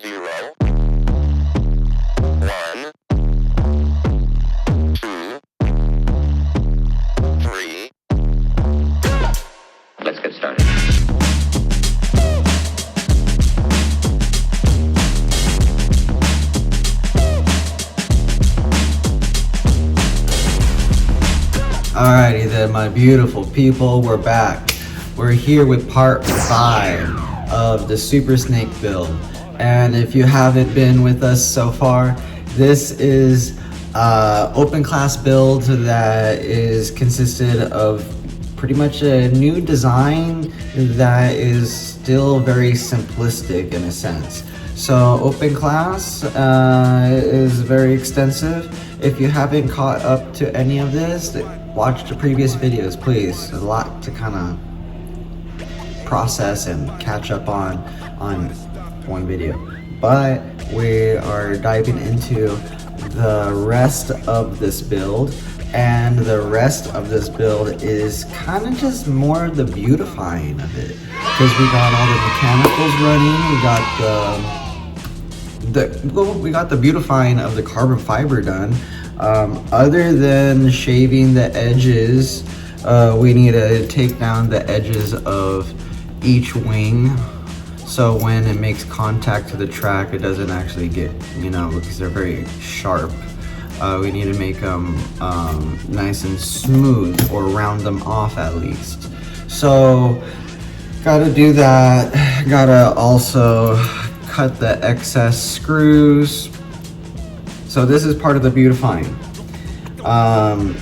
0, 1, 2, 3. Let's get started. Alrighty then, my beautiful people, we're back. We're here with part 5 of the Super Snake build. And if you haven't been with us so far, this is open class build that is consisted of pretty much a new design that is still very simplistic in a sense. So open class is very extensive. If you haven't caught up to any of this, watch the previous videos, please. A lot to kind of process and catch up on one video. But we are diving into the rest of this build, and the rest of this build is kind of just more of the beautifying of it, because we got all the mechanicals running. We got the beautifying of the carbon fiber done. Other than shaving the edges, we need to take down the edges of each wing, so when it makes contact to the track, it doesn't actually get, because they're very sharp. We need to make them nice and smooth, or round them off at least. So gotta do that. Gotta also cut the excess screws. So this is part of the beautifying,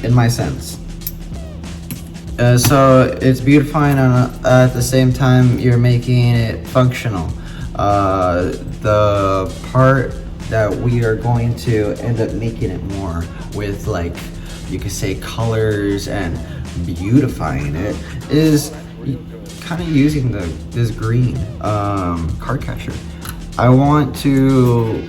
in my sense. So it's beautifying, and at the same time you're making it functional. The part that we are going to end up making it more with, like, you could say, colors and beautifying it, is kind of using this green card catcher. I want to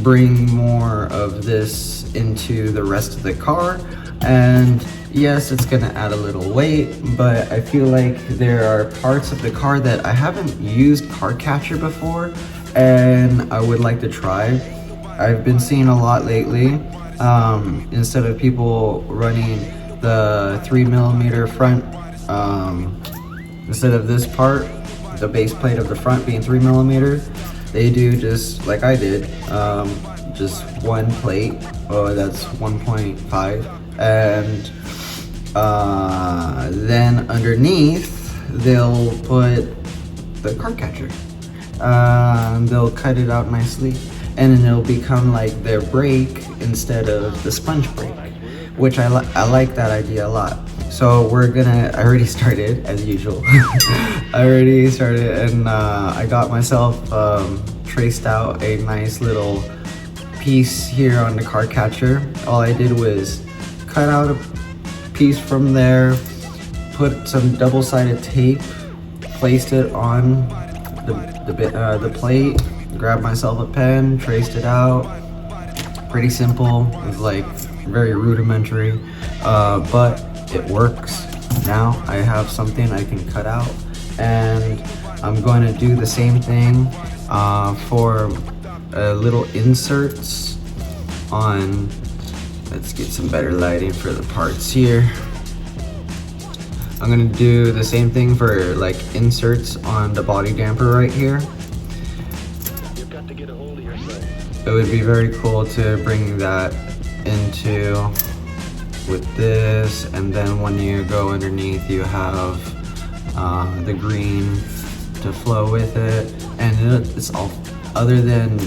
bring more of this into the rest of the car, and yes, it's gonna add a little weight, but I feel like there are parts of the car that I haven't used card catcher before, and I would like to try. I've been seeing a lot lately, instead of people running the 3mm front, instead of this part, the base plate of the front being 3mm, they do just like I did, just one plate. Oh, that's 1.5, and then underneath they'll put the card catcher. They'll cut it out nicely, and then it'll become like their brake instead of the sponge brake, which I like that idea a lot. So I already started as usual. I already started, and I got myself traced out a nice little piece here on the card catcher. All I did was cut out a piece from there, put some double-sided tape, placed it on the plate, grabbed myself a pen, traced it out. Pretty simple. It was like very rudimentary, but it works. Now I have something I can cut out, and I'm going to do the same thing for little inserts on. Let's get some better lighting for the parts here. I'm gonna do the same thing for like inserts on the body damper right here. You've got to get a hold of yourself. It would be very cool to bring that into with this, and then when you go underneath, you have the green to flow with it, and it's all. Other than,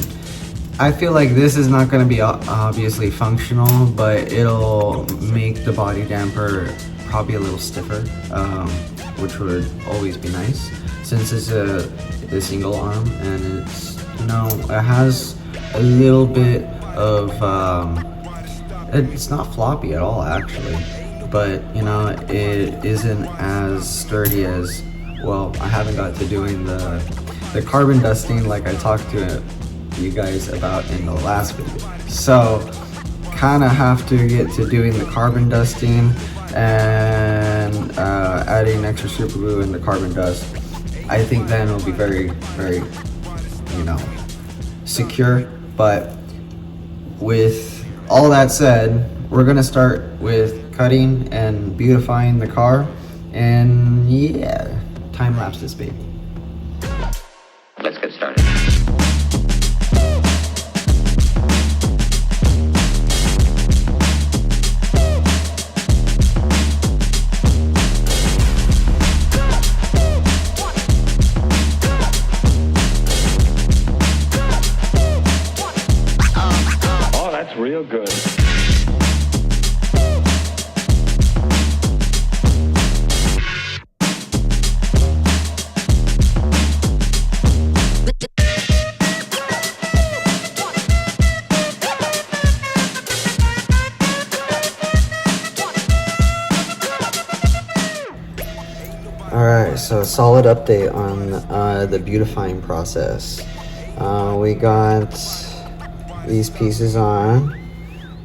I feel like this is not going to be obviously functional, but it'll make the body damper probably a little stiffer, which would always be nice, since it's a single arm, and it's, it has a little bit of it's not floppy at all actually, but it isn't as sturdy as, well, I haven't got to doing the carbon dusting like I talked to you guys about in the last video. So kind of have to get to doing the carbon dusting and adding extra super glue in the carbon dust. I think then it'll be very, very, secure. But with all that said, we're gonna start with cutting and beautifying the car, and yeah, time lapse this baby. Let's get started. Oh, that's real good. Alright, so solid update on the beautifying process. We got these pieces on.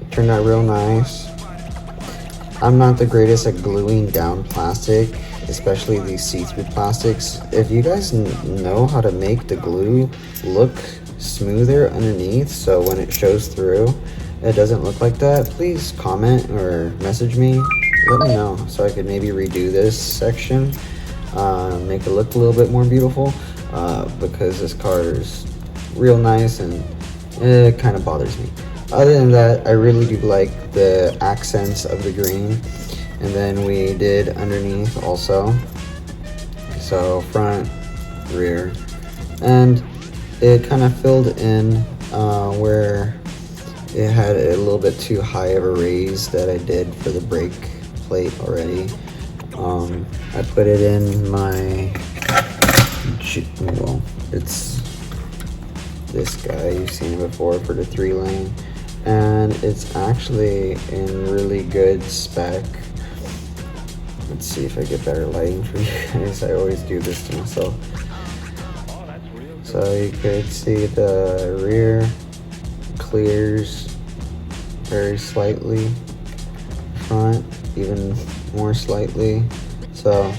It turned out real nice. I'm not the greatest at gluing down plastic, especially these see-through plastics. If you guys know how to make the glue look smoother underneath, so when it shows through, it doesn't look like that, please comment or message me. Let me know so I could maybe redo this section, make it look a little bit more beautiful, because this car is real nice and it kind of bothers me. Other than that, I really do like the accents of the green. And then we did underneath also. So front, rear. And it kind of filled in where it had a little bit too high of a raise that I did for the brake plate already. I put it in my, well, it's this guy, you've seen it before, for the 3-lane. And it's actually in really good spec. Let's see if I get better lighting for you guys. I always do this to myself. So you could see the rear clears very slightly, front even more slightly. So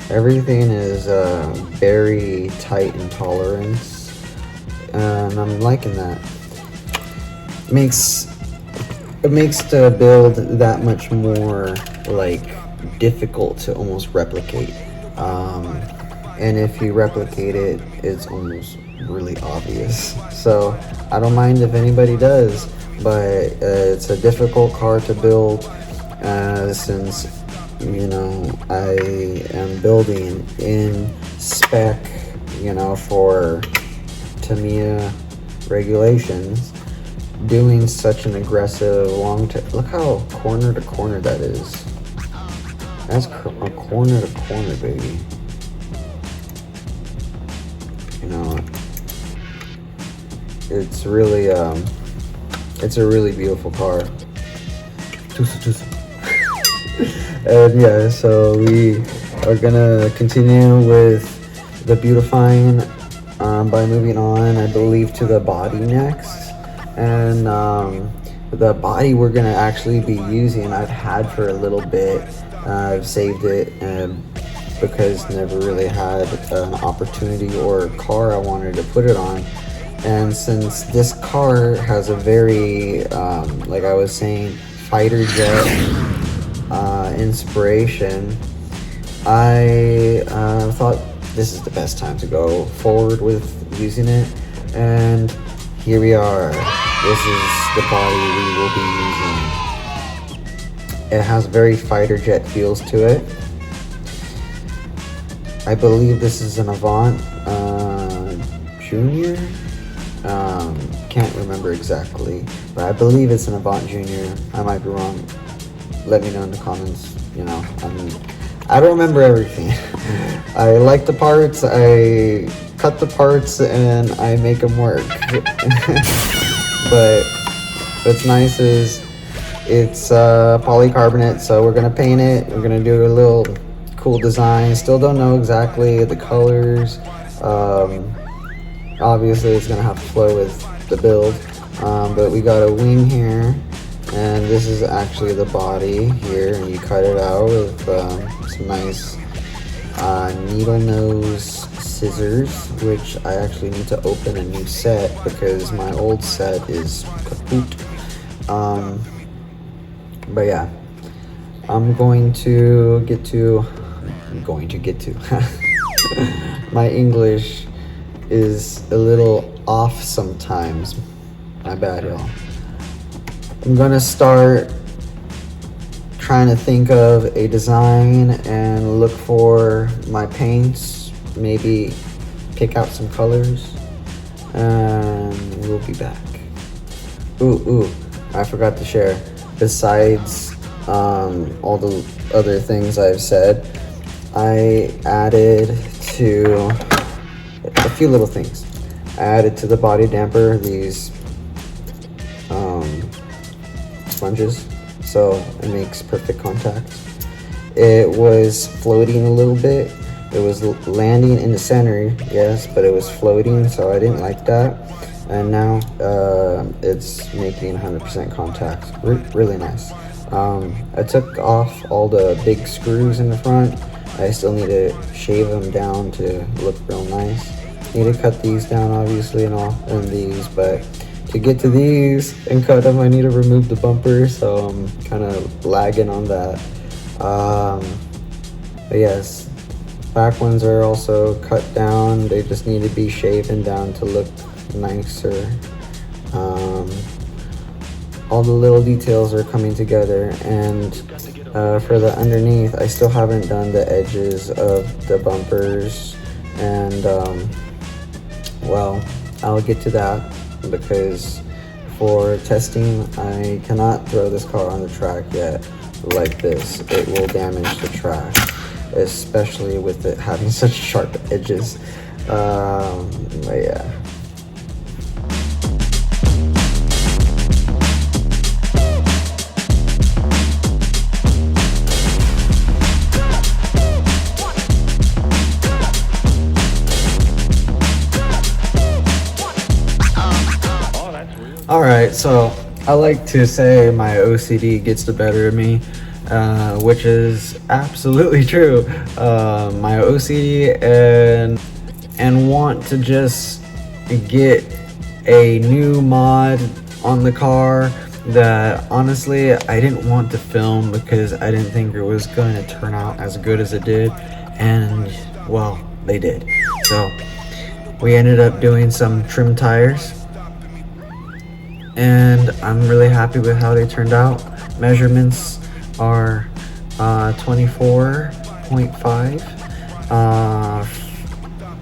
everything is very tight in tolerance, and I'm liking that. It makes the build that much more like difficult to almost replicate, and if you replicate it, it's almost really obvious. So I don't mind if anybody does, but it's a difficult car to build, since you know I am building in spec, you know, for Tamiya regulations. Doing such an aggressive long look how corner to corner that is. That's a corner to corner, baby. You know, it's really it's a really beautiful car. And yeah, so we are gonna continue with the beautifying by moving on, I believe, to the body next. And the body we're gonna actually be using, I've had for a little bit. I've saved it because never really had an opportunity or a car I wanted to put it on. And since this car has a very, like I was saying, fighter jet inspiration, I thought this is the best time to go forward with using it. And here we are. This is the body we will be using. It has very fighter jet feels to it. I believe this is an Avant Junior. Can't remember exactly, but I believe it's an Avant Junior. I might be wrong. Let me know in the comments. You know, I don't remember everything. I like the parts. I cut the parts and I make them work. But what's nice is it's polycarbonate, so we're gonna paint it. We're gonna do a little cool design. Still don't know exactly the colors. Obviously it's gonna have to flow with the build, but we got a wing here, and this is actually the body here, and you cut it out with some nice needle nose scissors, which I actually need to open a new set because my old set is kaput. But yeah, I'm going to get to my English is a little off sometimes. My bad, y'all. I'm gonna start trying to think of a design and look for my paints, maybe pick out some colors, and we'll be back. Ooh, I forgot to share. Besides all the other things I've said, I added to a few little things. I added to the body damper these sponges, so it makes perfect contact. It was floating a little bit. It was landing in the center, yes, but it was floating, so I didn't like that. And now it's making 100% contact. Really nice. I took off all the big screws in the front. I still need to shave them down to look real nice. Need to cut these down, obviously, and these, but to get to these and cut them, I need to remove the bumper, so I'm kind of lagging on that. But yes, back ones are also cut down. They just need to be shaven down to look nicer. All the little details are coming together, and for the underneath, I still haven't done the edges of the bumpers, and well, I'll get to that because for testing, I cannot throw this car on the track yet like this. It will damage the track, especially with it having such sharp edges. But yeah. Alright, so I like to say my OCD gets the better of me, which is absolutely true. My OCD and want to just get a new mod on the car that honestly I didn't want to film because I didn't think it was going to turn out as good as it did, and well, they did. So we ended up doing some trim tires, and I'm really happy with how they turned out. Measurements are 24.5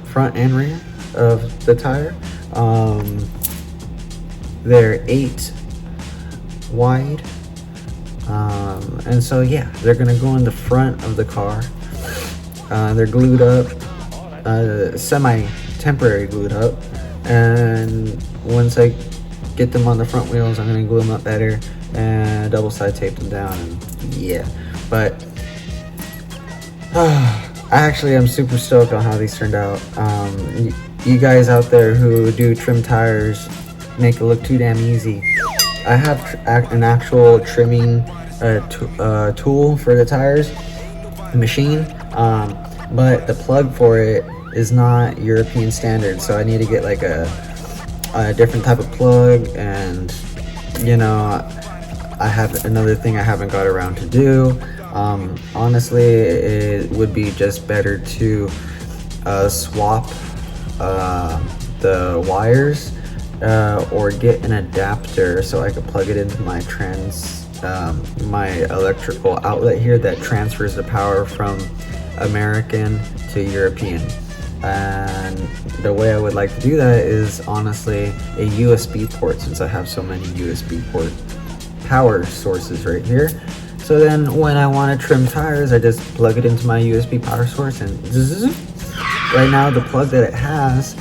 front and rear of the tire. They're 8 wide, and so yeah, they're gonna go in the front of the car. They're glued up, semi-temporary glued up, and once I get them on the front wheels, I'm gonna glue them up better and double side tape them down, and yeah. But I actually am super stoked on how these turned out. You guys out there who do trim tires make it look too damn easy. I have an actual trimming tool for the tires, machine, but the plug for it is not European standard, so I need to get like a different type of plug, and you know, I have another thing I haven't got around to do. Honestly, it would be just better to swap the wires or get an adapter so I could plug it into my my electrical outlet here that transfers the power from American to European. And the way I would like to do that is honestly a USB port, since I have so many USB port power sources right here. So then when I want to trim tires, I just plug it into my USB power source, and zzz. Right now the plug that it has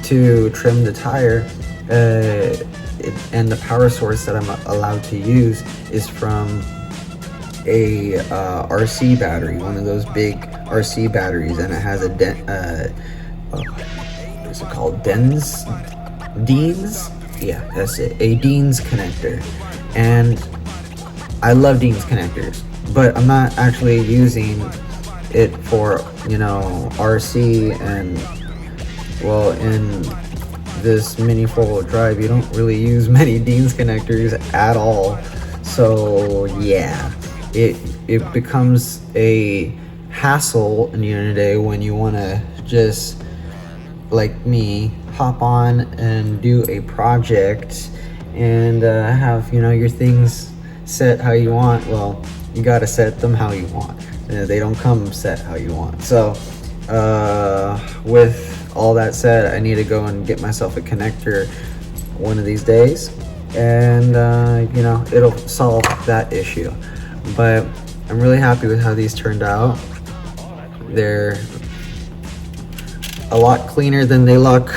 to trim the tire and the power source that I'm allowed to use is from a RC battery, one of those big RC batteries, and it has a what's it called? Deans? Yeah, that's it. A Deans connector. And I love Deans connectors, but I'm not actually using it for, you know, RC and well, in this mini 4-wheel drive, you don't really use many Dean's connectors at all. So yeah, it becomes a hassle in the end of the day when you want to just, like me, hop on and do a project and have, your things set how you want. Well, you gotta set them how you want. They don't come set how you want. So with all that said, I need to go and get myself a connector one of these days, and it'll solve that issue. But I'm really happy with how these turned out. They're a lot cleaner than they look,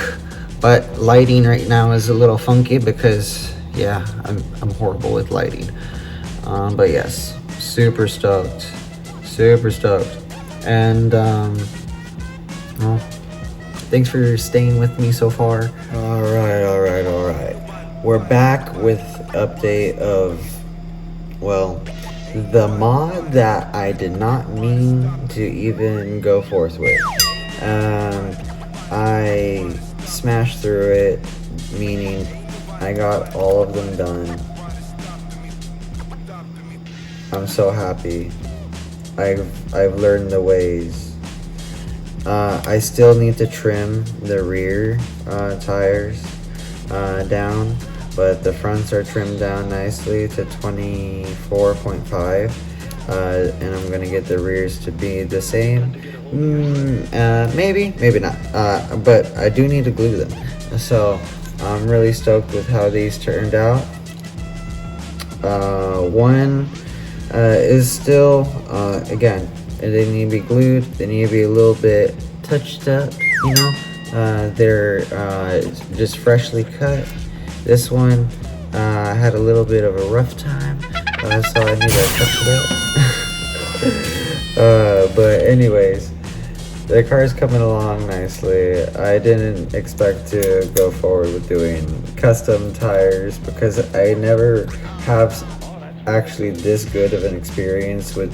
but lighting right now is a little funky because I'm horrible with lighting. But yes, super stoked, and well, thanks for staying with me so far. All right. We're back with update of, well, the mod that I did not mean to even go forth with. I smashed through it, meaning I got all of them done. I'm so happy. I've learned the ways. I still need to trim the rear tires down, but the fronts are trimmed down nicely to 24.5, and I'm gonna get the rears to be the same. Maybe not, but I do need to glue them. So I'm really stoked with how these turned out. One is still, again, they need to be glued. They need to be a little bit touched up, they're just freshly cut. This one had a little bit of a rough time, so I need to touch it up. But anyways, the car's coming along nicely. I didn't expect to go forward with doing custom tires because I never have actually this good of an experience with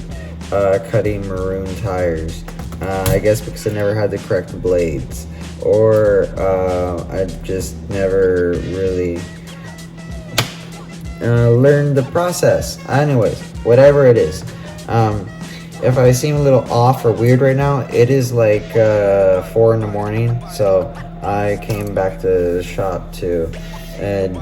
cutting maroon tires. I guess because I never had the correct blades, or I just never really learned the process. Anyways, whatever it is, if I seem a little off or weird right now, it is like 4 in the morning, so I came back to the shop to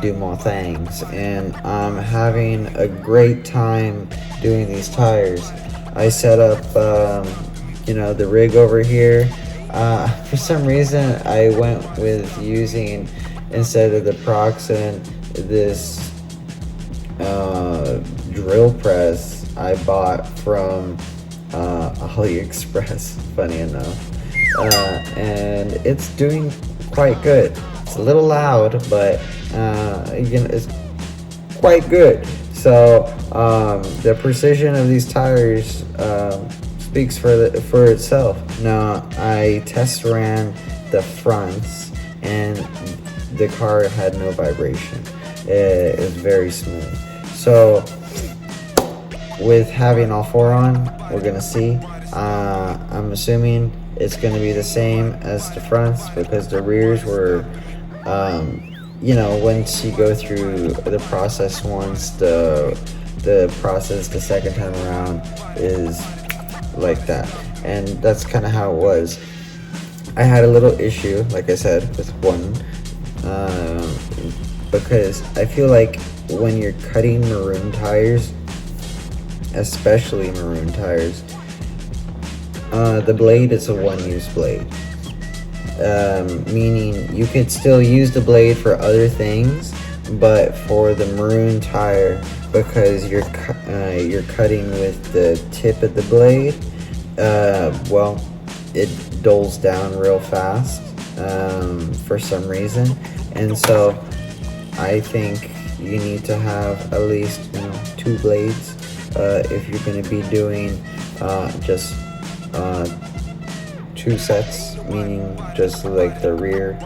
do more things, and I'm having a great time doing these tires. I set up the rig over here. For some reason I went with using, instead of the Proxen, this drill press I bought from AliExpress, funny enough, and it's doing quite good. It's a little loud, but it's quite good. So the precision of these tires speaks for itself. Now, I test ran the fronts, and the car had no vibration. It was very smooth. So with having all 4 on, we're gonna see. I'm assuming it's gonna be the same as the fronts, because the rears were once you go through the process once, the process the second time around is like that, and that's kind of how it was. I had a little issue, like I said, with one, because I feel like when you're cutting maroon tires, especially maroon tires, the blade is a one-use blade, meaning you could still use the blade for other things, but for the maroon tire, because you're cutting with the tip of the blade, well, it dulls down real fast for some reason, and so I think you need to have at least 2 blades if you're going to be doing just 2 sets, meaning just like the rear.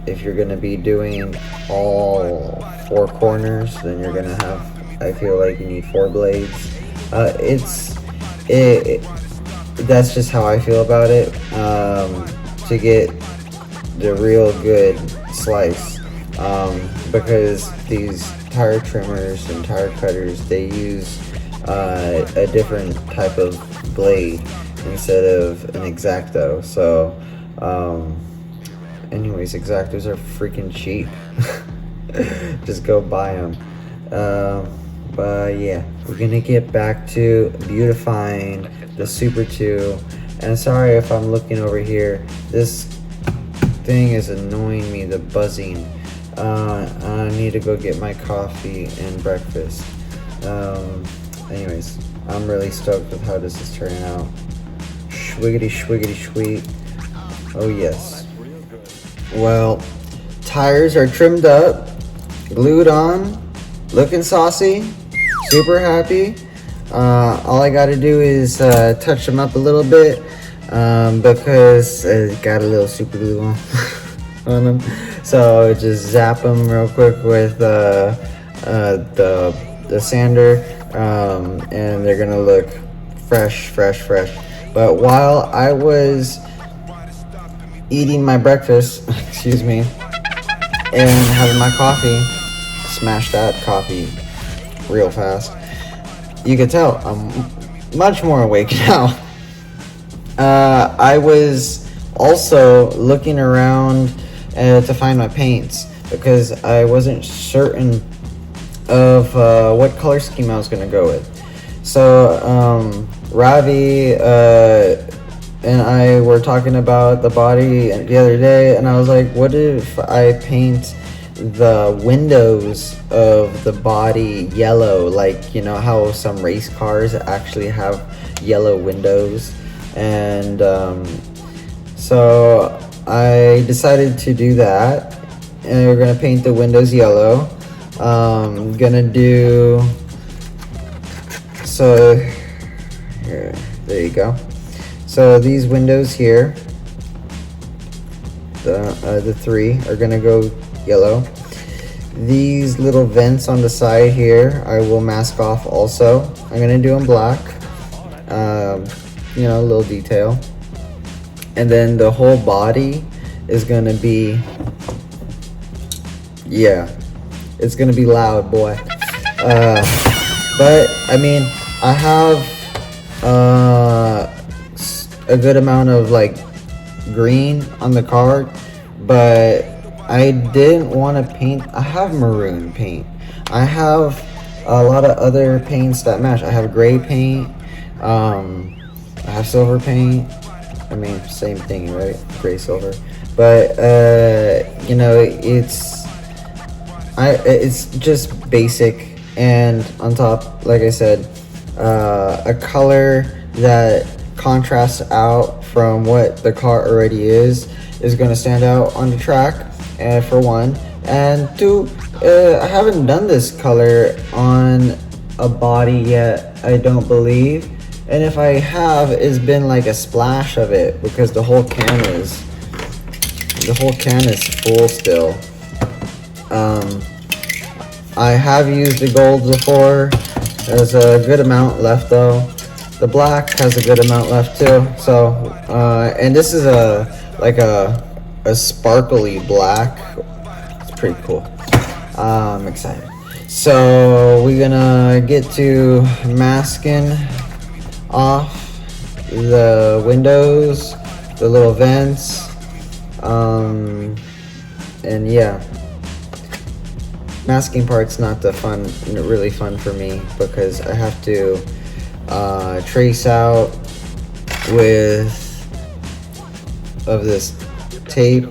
If you're going to be doing all 4 corners, then you're going to have, I feel like you need 4 blades. That's just how I feel about it. To get the real good slice, because these tire trimmers and tire cutters, they use a different type of blade instead of an X-Acto. So anyways, X-Actos are freaking cheap. Just go buy them. But yeah, we're gonna get back to beautifying the Super 2. And sorry if I'm looking over here. This thing is annoying me, the buzzing. I need to go get my coffee and breakfast. Anyways, I'm really stoked with how this is turning out. Schwiggity schwiggity sweet. Oh yes. Well, tires are trimmed up, glued on, looking saucy, super happy. All I gotta do is touch them up a little bit, because I got a little super glue on them. So just zap them real quick with the sander, and they're gonna look fresh. But while I was eating my breakfast, excuse me, and having my coffee, smash that coffee real fast. You can tell I'm much more awake now. I was also looking around to find my paints because I wasn't certain of what color scheme I was going to go with. So Ravi and I were talking about the body the other day, and I was like, what if I paint the windows of the body yellow, like, you know how some race cars actually have yellow windows? And so I decided to do that, and we're gonna paint the windows yellow. Gonna do, so here, there you go. So these windows here, the three are gonna go yellow. These little vents on the side here, I will mask off also. I'm gonna do them black. You know, a little detail. And then the whole body is gonna be, yeah, it's gonna be loud, boy. But I mean, I have a good amount of like green on the card, but I didn't want to paint. I have maroon paint. I have a lot of other paints that match. I have gray paint. I have silver paint. I mean, same thing, right? Gray, silver. But you know, it's just basic, and on top, like I said, a color that contrasts out from what the car already is going to stand out on the track, for one. And two, I haven't done this color on a body yet, I don't believe. And if I have, it's been like a splash of it because the whole can is full still. I have used the gold before. There's a good amount left though. The black has a good amount left too. So, and this is a sparkly black. It's pretty cool. I'm excited. So we're gonna get to masking off the windows, the little vents, and yeah. Masking part's not really fun for me because I have to trace out of this tape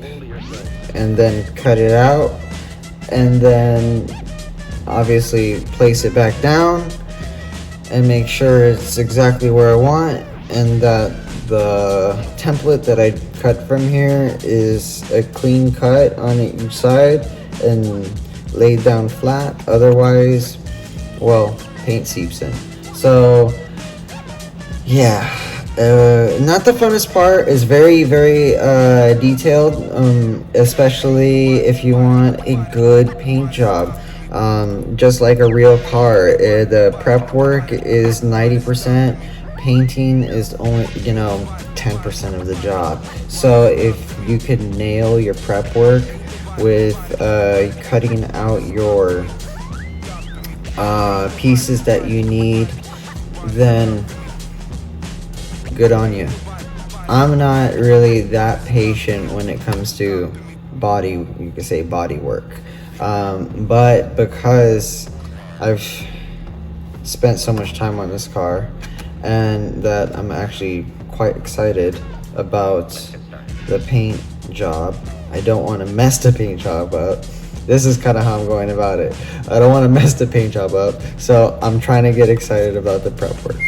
and then cut it out, and then obviously place it back down and make sure it's exactly where I want, and that the template that I cut from here is a clean cut on each side and laid down flat. Otherwise, well, paint seeps in. So yeah, not the funnest part. Is very detailed, especially if you want a good paint job. Just like a real car, the prep work is 90%, painting is only, 10% of the job. So if you could nail your prep work with cutting out your pieces that you need, then good on you. I'm not really that patient when it comes to body, you could say body work. But because I've spent so much time on this car and that I'm actually quite excited about the paint job, I don't want to mess the paint job up. This is kind of how I'm going about it. I don't want to mess the paint job up, so I'm trying to get excited about the prep work.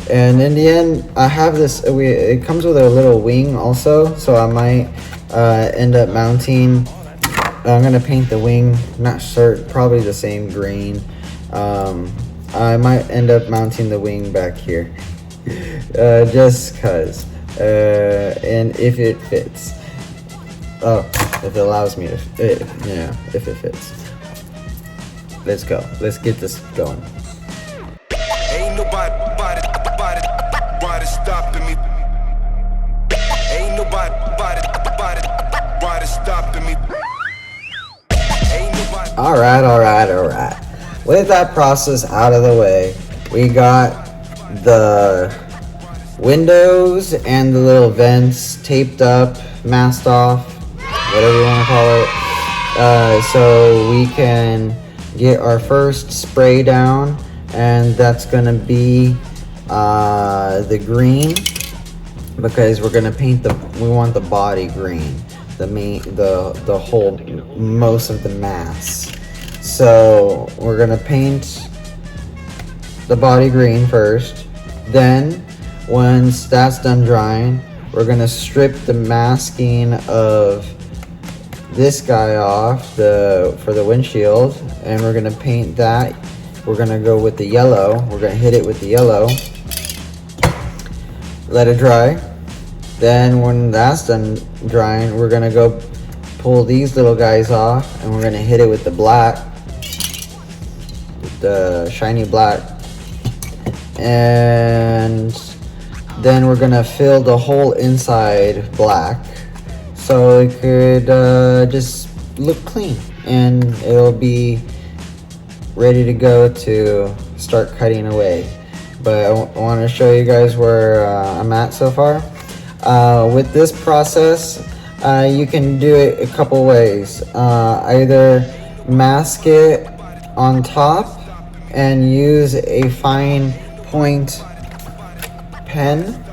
And in the end, I have this, it comes with a little wing also, so I might end up mounting, I'm going to paint the wing, not sure, probably the same green. I might end up mounting the wing back here, just cause, and if it fits. Oh, if it allows me to, if it fits. Let's go. Let's get this going. Ain't nobody stopping me. Ain't nobody stopping me. Ain't nobody. All right. With that process out of the way, we got the windows and the little vents taped up, masked off, whatever you want to call it, so we can get our first spray down, and that's gonna be the green, because we're gonna paint we want the body green, the whole, most of the mass. So we're gonna paint the body green first, then once that's done drying, we're gonna strip the masking of this guy off for the windshield, and we're gonna paint that. We're gonna go with the yellow. We're gonna hit it with the yellow. Let it dry. Then when that's done drying, we're gonna go pull these little guys off, and we're gonna hit it with the black, with the shiny black, and then we're gonna fill the whole inside black, so it could just look clean, and it'll be ready to go to start cutting away. But I want to show you guys where I'm at so far. With this process, you can do it a couple ways. Either mask it on top and use a fine point pen,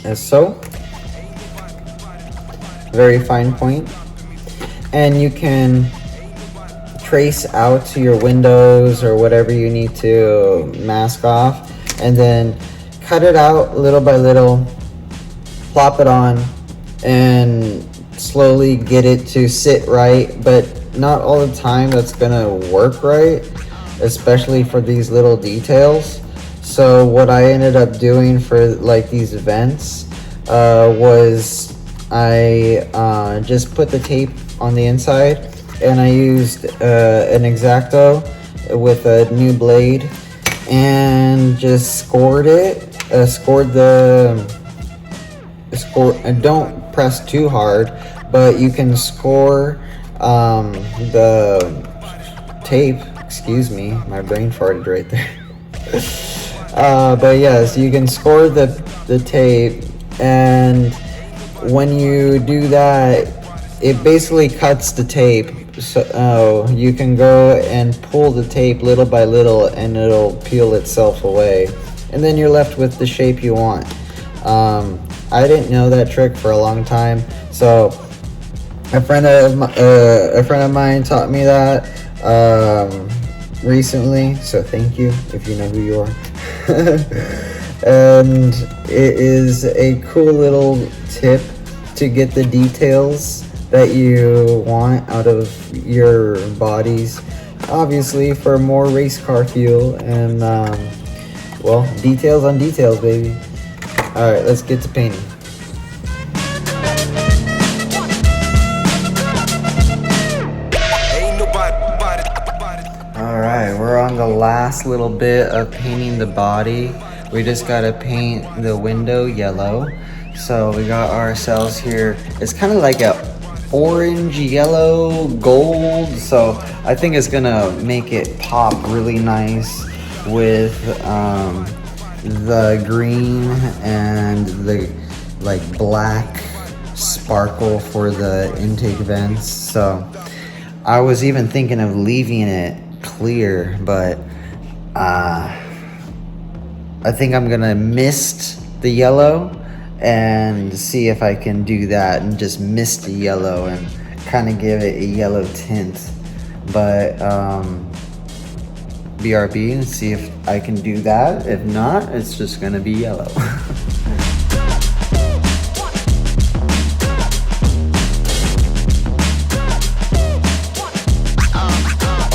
as so, very fine point, and you can trace out to your windows or whatever you need to mask off, and then cut it out little by little, plop it on, and slowly get it to sit right, but not all the time that's gonna work right, especially for these little details. So what I ended up doing for like these vents was I just put the tape on the inside, and I used an X-Acto with a new blade, and just scored it. And don't press too hard, but you can score the tape. Excuse me, my brain farted right there. But yes, you can score the tape, and when you do that, it basically cuts the tape. So you can go and pull the tape little by little, and it'll peel itself away, and then you're left with the shape you want. I didn't know that trick for a long time, so a friend of mine taught me that recently. So thank you if you know who you are. And it is a cool little tip to get the details that you want out of your bodies, obviously for more race car fuel, and well, details on details, baby. All right, let's get to painting. All right, Alright, we're on the last little bit of painting the body. We just gotta paint the window yellow. So we got ourselves here, it's kind of like a orange, yellow, gold. So I think it's gonna make it pop really nice with the green and the like black sparkle for the intake vents. So I was even thinking of leaving it clear, but I think I'm gonna mist the yellow and see if I can do that and just mist the yellow and kind of give it a yellow tint. But BRB and see if I can do that. If not, it's just gonna be yellow.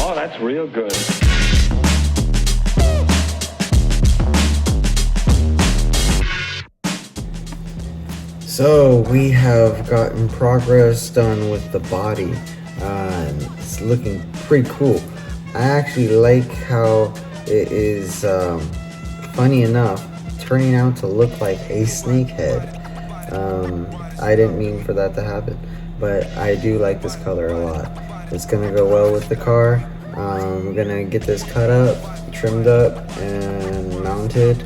Oh, that's real good. So we have gotten progress done with the body. It's looking pretty cool. I actually like how it is, funny enough, turning out to look like a snake head. I didn't mean for that to happen, but I do like this color a lot. It's gonna go well with the car. We're gonna get this cut up, trimmed up, and mounted.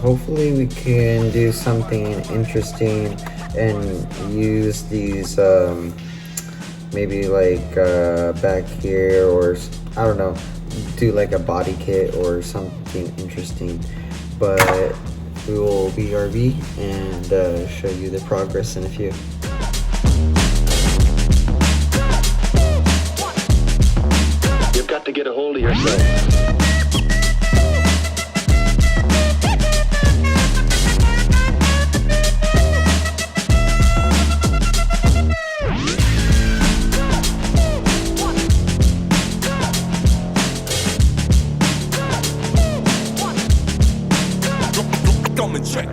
Hopefully we can do something interesting and use these maybe like back here, or I don't know, do like a body kit or something interesting. But we will BRB and show you the progress in a few. You've got to get a hold of yourself. Come and check.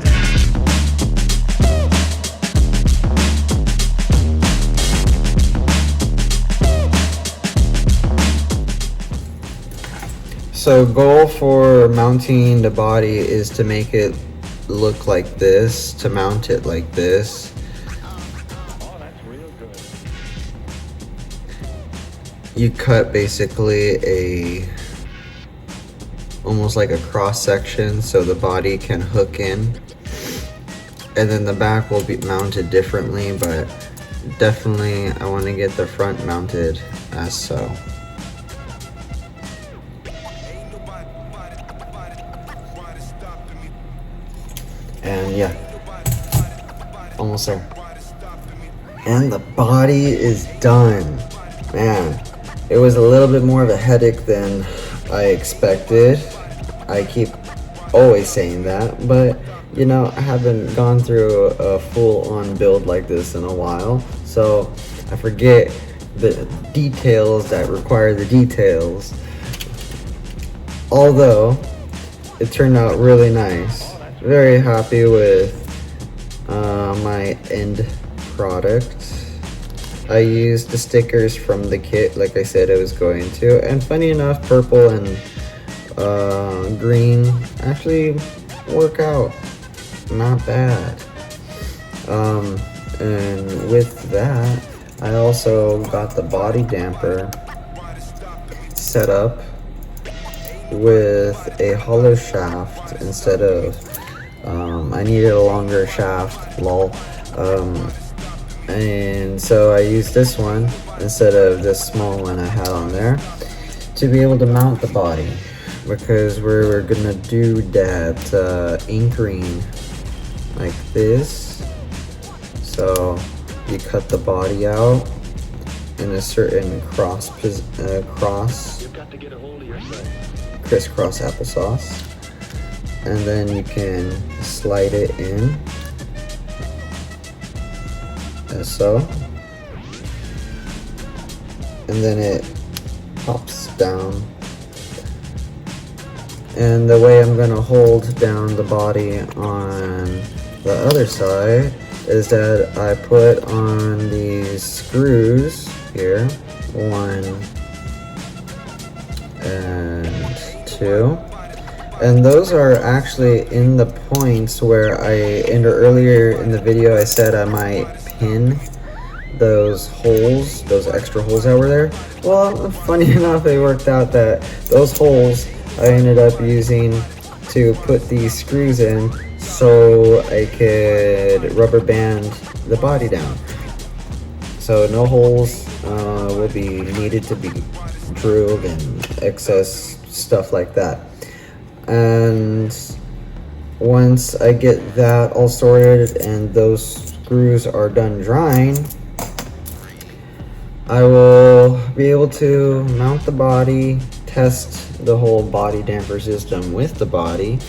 So goal for mounting the body is to make it look like this, to mount it like this. Oh, that's real good. You cut basically almost like a cross section so the body can hook in, and then the back will be mounted differently, but definitely I want to get the front mounted as so. And yeah, almost there. And the body is done. Man, it was a little bit more of a headache than I expected. I keep always saying that, but you know, I haven't gone through a full-on build like this in a while, so I forget the details that require the details. Although it turned out really nice. Very happy with my end product. I used the stickers from the kit like I said I was going to, and funny enough, purple and green actually work out not bad. And with that, I also got the body damper set up with a hollow shaft instead of I needed a longer shaft, lol. And so I used this one instead of this small one I had on there to be able to mount the body, because we're gonna do that anchoring like this. So you cut the body out in a certain You've got to get a hold of yourself. crisscross applesauce, and then you can slide it in as so, and then it pops down. And the way I'm gonna hold down the body on the other side is that I put on these screws here, one and 2. And those are actually in the points where earlier in the video I said I might pin those holes, those extra holes that were there. Well, funny enough, it worked out that those holes I ended up using to put these screws in so I could rubber band the body down. So no holes will be needed to be drilled and excess stuff like that. And once I get that all sorted and those screws are done drying, I will be able to mount the body, test the whole body damper system with the body,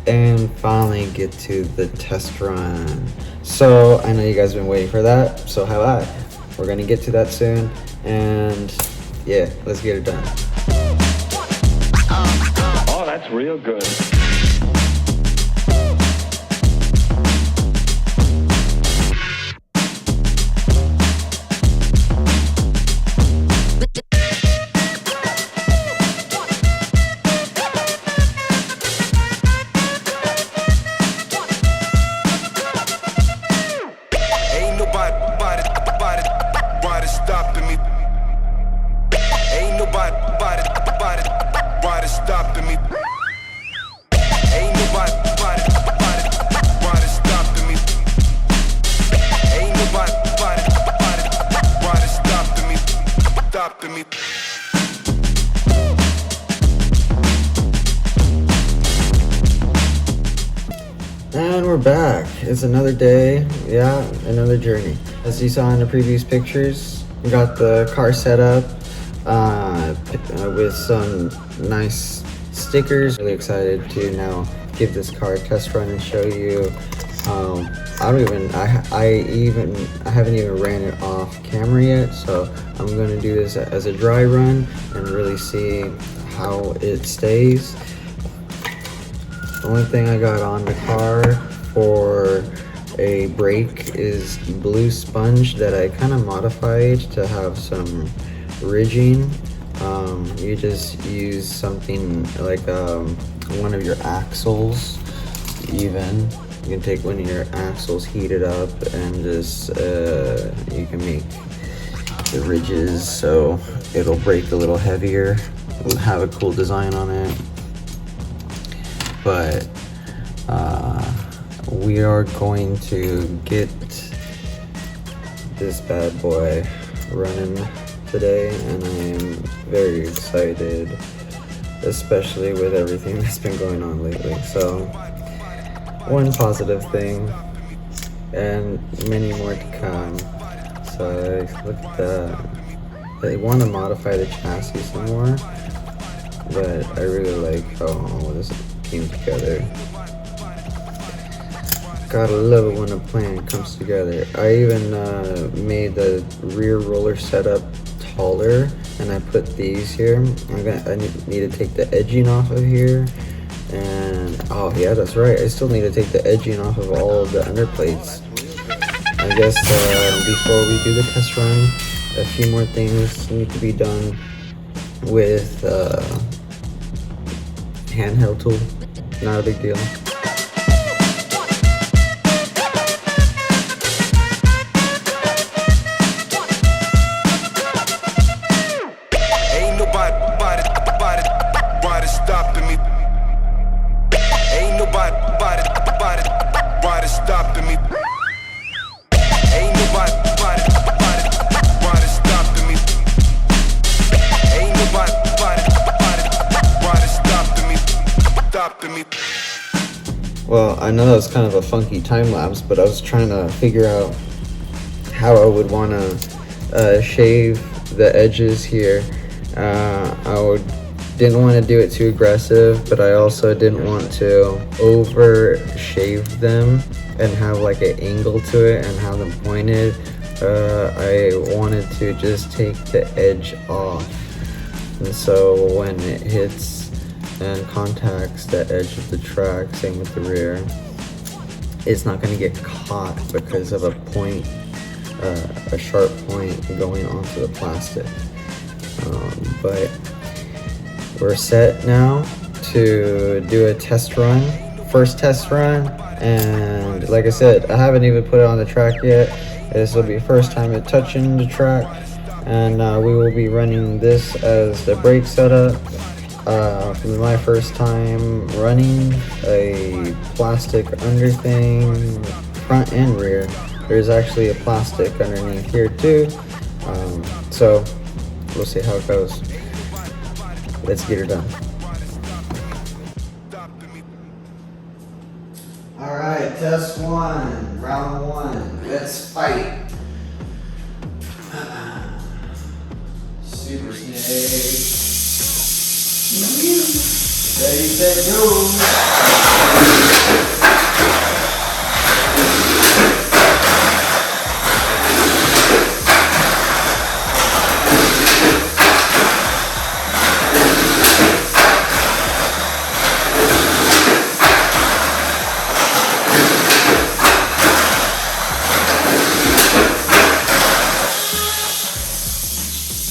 and finally get to the test run. So I know you guys have been waiting for that, so have I. We're gonna get to that soon, and yeah, let's get it done. Oh, that's real good. Ain't nobody stopping me. Ain't nobody stopping me. Ain't nobody stopping me. Ain't nobody stopping me. And we're back. It's another day, yeah, another journey. As you saw in the previous pictures, we got the car set up with some nice stickers. Really excited to now give this car a test run and show you. I haven't even ran it off camera yet, so I'm gonna do this as a dry run and really see how it stays. The only thing I got on the car for a brake is blue sponge that I kind of modified to have some ridging. You just use something like one of your axles. Even you can take one of your axles, heat it up, and just you can make the ridges so it'll brake a little heavier. It'll have a cool design on it. But we are going to get this bad boy running today, and I am very excited, especially with everything that's been going on lately. So one positive thing and many more to come. So look at that. They want to modify the chassis some more, but I really like how this came together. Gotta love it when a plan comes together. I even made the rear roller setup taller, and I put these here. I need to take the edging off of here, and oh yeah, that's right, I still need to take the edging off of all of the underplates. I guess before we do the test run, a few more things need to be done with handheld tool. Not a big deal. Ain't nobody stopping me. Ain't nobody stopping me. Ain't nobody stopping me. Ain't nobody stopping me. Well, I know that was kind of a funky time lapse, but I was trying to figure out how I would want to shave the edges here. Didn't want to do it too aggressive, but I also didn't want to over shave them and have like an angle to it and have them pointed. I wanted to just take the edge off, and so when it hits and contacts the edge of the track, same with the rear, it's not going to get caught because of a point, a sharp point going onto the plastic. But we're set now to do a test run, first test run. And like I said, I haven't even put it on the track yet. This will be first time it touching the track, and we will be running this as the brake setup. My first time running a plastic under thing, front and rear. There's actually a plastic underneath here too. So we'll see how it goes. Let's get her done. All right, test one, round one. Let's fight. Super Snake. Ready, set, go.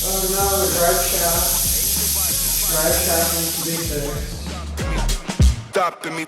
Oh no, the drive shaft. Drive shaft needs to be fixed. Stop to me.